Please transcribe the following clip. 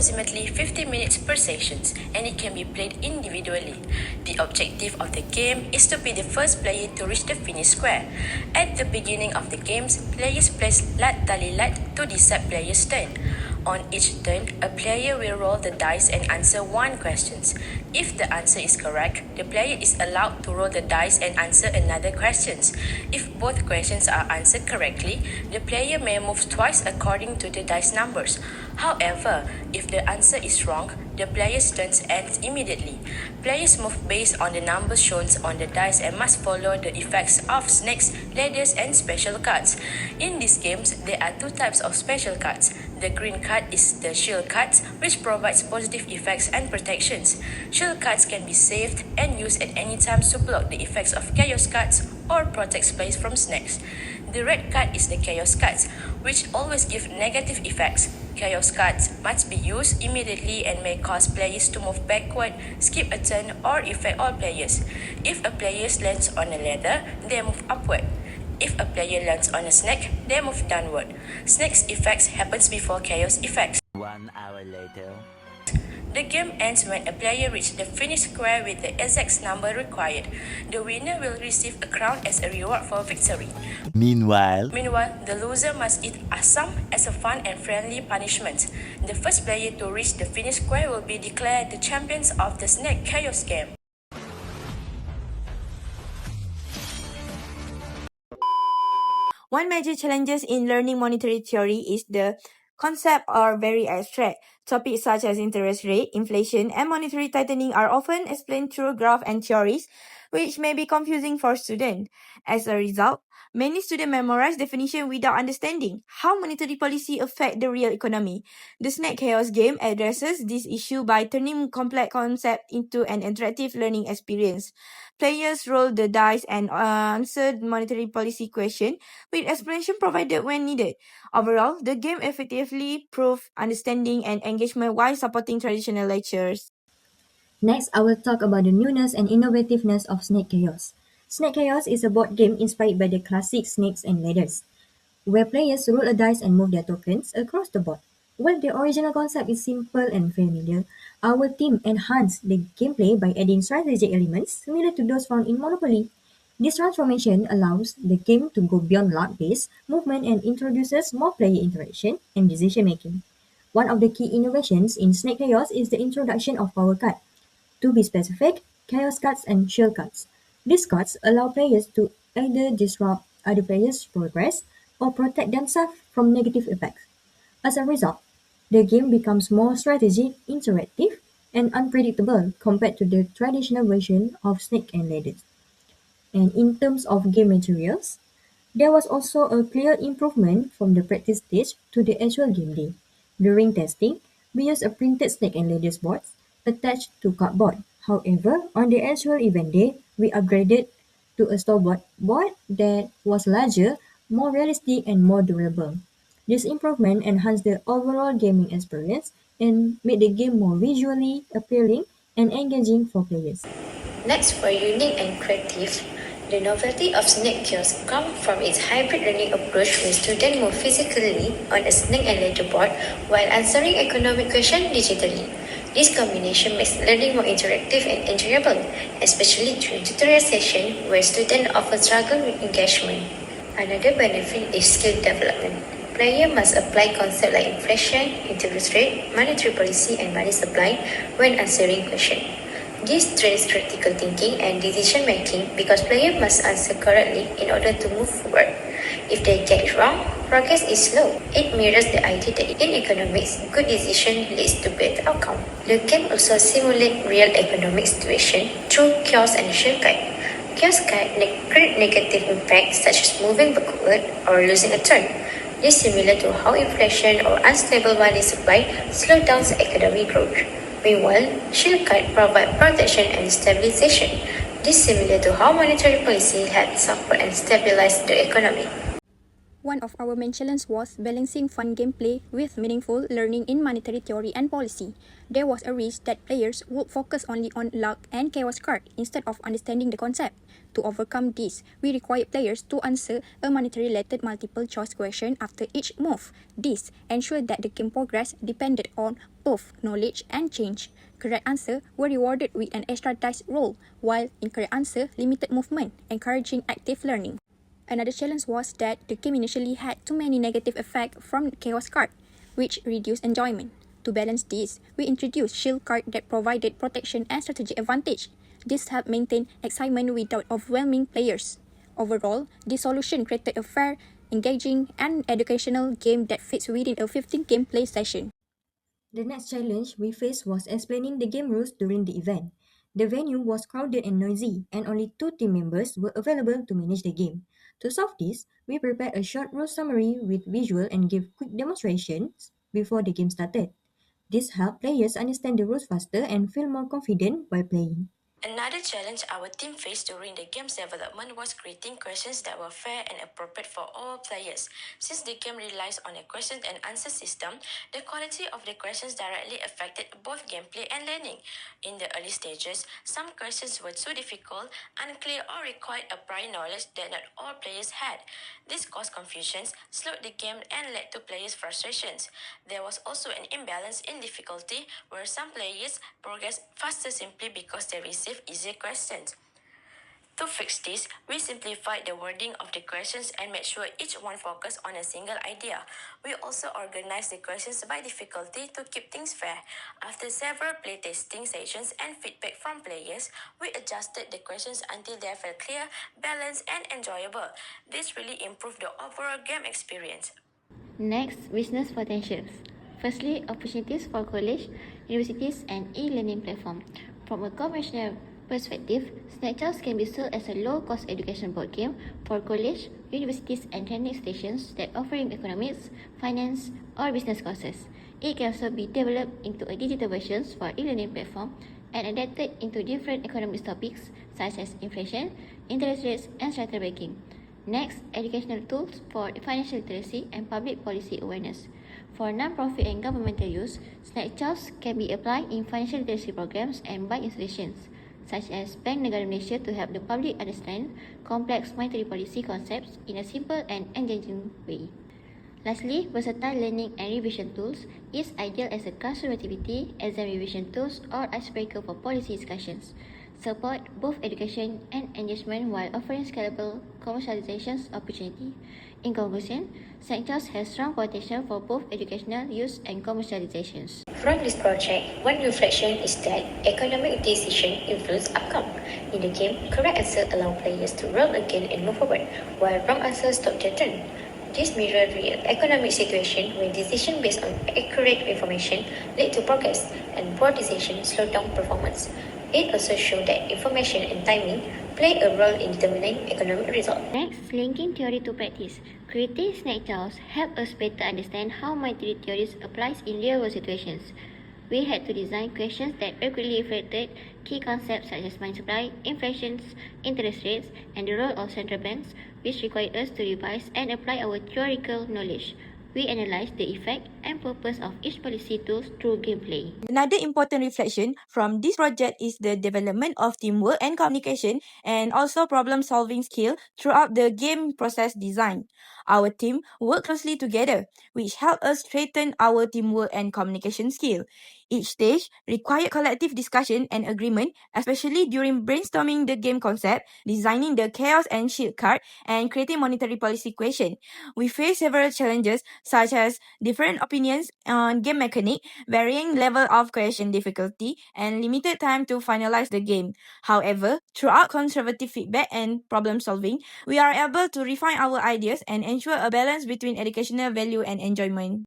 approximately 50 minutes per session, and it can be played individually. The objective of the game is to be the first player to reach the finish square. At the beginning of the games, players place lat tali lat to decide player's turn. On each turn, a player will roll the dice and answer one question. If the answer is correct, the player is allowed to roll the dice and answer another question. If both questions are answered correctly, the player may move twice according to the dice numbers. However, if the answer is wrong, the player's turn ends immediately. Players move based on the numbers shown on the dice and must follow the effects of snakes, ladders, and special cards. In these games, there are two types of special cards. The green card is the shield card, which provides positive effects and protections. Shield cards can be saved and used at any time to block the effects of chaos cards or protect players from snakes. The red card is the chaos cards, which always give negative effects. Chaos cards must be used immediately and may cause players to move backward, skip a turn, or affect all players. If a player lands on a ladder, they move upward. If a player lands on a snake, they move downward. Snake's effects happens before chaos effects. 1 hour later. The game ends when a player reaches the finish square with the exact number required. The winner will receive a crown as a reward for victory. Meanwhile, the loser must eat asam as a fun and friendly punishment. The first player to reach the finish square will be declared the champions of the Snake Chaos game. One major challenges in learning monetary theory is the concepts are very abstract. Topics such as interest rate, inflation, and monetary tightening are often explained through graphs and theories, which may be confusing for students. As a result, many students memorize definitions without understanding how monetary policy affect the real economy. The Snake Chaos game addresses this issue by turning complex concepts into an interactive learning experience. Players roll the dice and answer monetary policy questions with explanation provided when needed. Overall, the game effectively proved understanding and engagement while supporting traditional lectures. Next, I will talk about the newness and innovativeness of Snake Chaos. Snake Chaos is a board game inspired by the classic Snakes and Ladders, where players roll a dice and move their tokens across the board. While the original concept is simple and familiar, our team enhanced the gameplay by adding strategic elements similar to those found in Monopoly. This transformation allows the game to go beyond luck-based movement and introduces more player interaction and decision-making. One of the key innovations in Snake Chaos is the introduction of power card. To be specific, chaos cards and shield cards. These cards allow players to either disrupt other players' progress or protect themselves from negative effects. As a result, the game becomes more strategic, interactive, and unpredictable compared to the traditional version of Snake and Ladders. And in terms of game materials, there was also a clear improvement from the practice stage to the actual game day. During testing, we used a printed Snake and Ladders boards attached to cardboard. However, on the actual event day, we upgraded to a store-bought board that was larger, more realistic, and more durable. This improvement enhanced the overall gaming experience and made the game more visually appealing and engaging for players. Next, for unique and creative, the novelty of Snake Kiosk comes from its hybrid learning approach where students move physically on a snake and ladder board while answering economic questions digitally. This combination makes learning more interactive and enjoyable, especially during tutorial sessions where students often struggle with engagement. Another benefit is skill development. Players must apply concepts like inflation, interest rate, monetary policy, and money supply when answering questions. This trains critical thinking and decision making because players must answer correctly in order to move forward. If they get it wrong, progress is slow. It mirrors the idea that in economics, good decision leads to better outcome. The game also simulates real economic situations through chaos and shortcut. Chaos can create negative impacts such as moving backward or losing a turn. This is similar to how inflation or unstable money supply slow down economic growth. Meanwhile, shield cards provide protection and stabilization. This is similar to how monetary policy helps support and stabilize the economy. One of our main challenges was balancing fun gameplay with meaningful learning in monetary theory and policy. There was a risk that players would focus only on luck and chaos card instead of understanding the concept. To overcome this, we required players to answer a monetary-related multiple choice question after each move. This ensured that the game progress depended on both knowledge and change. Correct answer were rewarded with an extra dice roll, while incorrect answer limited movement, encouraging active learning. Another challenge was that the game initially had too many negative effects from Chaos card, which reduced enjoyment. To balance this, we introduced Shield card that provided protection and strategic advantage. This helped maintain excitement without overwhelming players. Overall, this solution created a fair, engaging, and educational game that fits within a 15 gameplay session. The next challenge we faced was explaining the game rules during the event. The venue was crowded and noisy, and only 2 team members were available to manage the game. To solve this, we prepared a short rule summary with visual and gave quick demonstrations before the game started. This helped players understand the rules faster and feel more confident while playing. Another challenge our team faced during the game's development was creating questions that were fair and appropriate for all players. Since the game relies on a question and answer system, the quality of the questions directly affected both gameplay and learning. In the early stages, some questions were too difficult, unclear, or required a prior knowledge that not all players had. This caused confusions, slowed the game, and led to players' frustrations. There was also an imbalance in difficulty where some players progressed faster simply because they received easier questions. To fix this, we simplified the wording of the questions and made sure each one focused on a single idea. We also organized the questions by difficulty to keep things fair. After several playtesting sessions and feedback from players, we adjusted the questions until they felt clear, balanced, and enjoyable. This really improved the overall game experience. Next, business potentials. Firstly, opportunities for college, universities, and e-learning platform. From a commercial perspective, Snapchat can be sold as a low-cost education board game for college, universities, and training stations that offering economics, finance, or business courses. It can also be developed into a digital versions for e-learning platform and adapted into different economic topics such as inflation, interest rates, and structural banking. Next, educational tools for financial literacy and public policy awareness. For non-profit and governmental use, Snapchat can be applied in financial literacy programs and by institutions, such as Bank Negara Malaysia, to help the public understand complex monetary policy concepts in a simple and engaging way. Lastly, versatile learning and revision tools is ideal as a classroom activity, exam revision tools, or icebreaker for policy discussions. Support both education and engagement while offering scalable commercialization opportunity. In conclusion, Snapchat has strong potential for both educational use and commercializations. From this project, one reflection is that economic decision influence outcome. In the game, correct answer allow players to roll again and move forward, while wrong answers stop their turn. This mirror real economic situation where decisions based on accurate information lead to progress and poor decisions slow down performance. It also shows that information and timing play a role in determining economic results. Next, linking theory to practice. Creating Snapchat help us better understand how monetary theories applies in real-world situations. We had to design questions that accurately reflected key concepts such as money supply, inflation, interest rates, and the role of central banks, which required us to revise and apply our theoretical knowledge. We analyzed the effect and purpose of each policy tool through gameplay. Another important reflection from this project is the development of teamwork and communication, and also problem-solving skill throughout the game process design. Our team worked closely together, which helped us strengthen our teamwork and communication skill. Each stage required collective discussion and agreement, especially during brainstorming the game concept, designing the chaos and shield card, and creating monetary policy question. We faced several challenges such as different opinions on game mechanic, varying level of question difficulty, and limited time to finalize the game. However, throughout conservative feedback and problem solving, we are able to refine our ideas and ensure a balance between educational value and enjoyment.